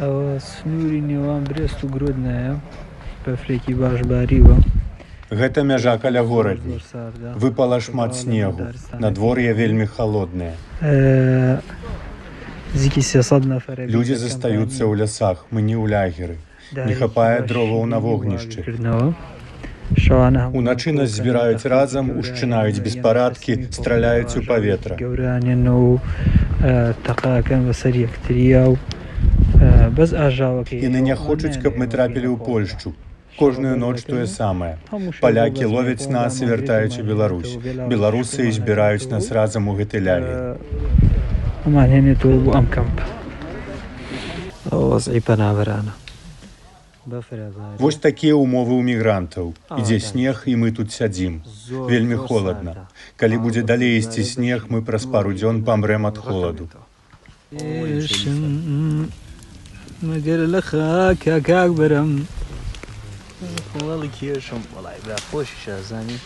ئەوە سنووری نێوان برێست و گرۆدنایە بەفرێکی باش باریوە. Гэта мяжа каля горадні. Выпала шмат снегу. Надвор'е вельмі халоднае. Людзі застаюцца ў лясах, мы не ў лягеры. Не хапае дроваў на вогнішчы. Уначы нас збіраюць разам, ушчынаюць беспарадкі, страляюць у паветра. Яны не хочуць, каб мы трапілі ў Польшчу. Кожную ноч тое самае. Палякі ловяць нас і вяртаюць у Беларусь. Беларусы збіраюць нас разам у гэты лагер. Вось такія ўмовы ў мігрантаў. Ідзе снег, і мы тут сядзім. Вельмі холадна. Калі будзе далей ісці снег, мы праз пару дзён памрэм ад холаду. والله كيشم والله بخوش شازاني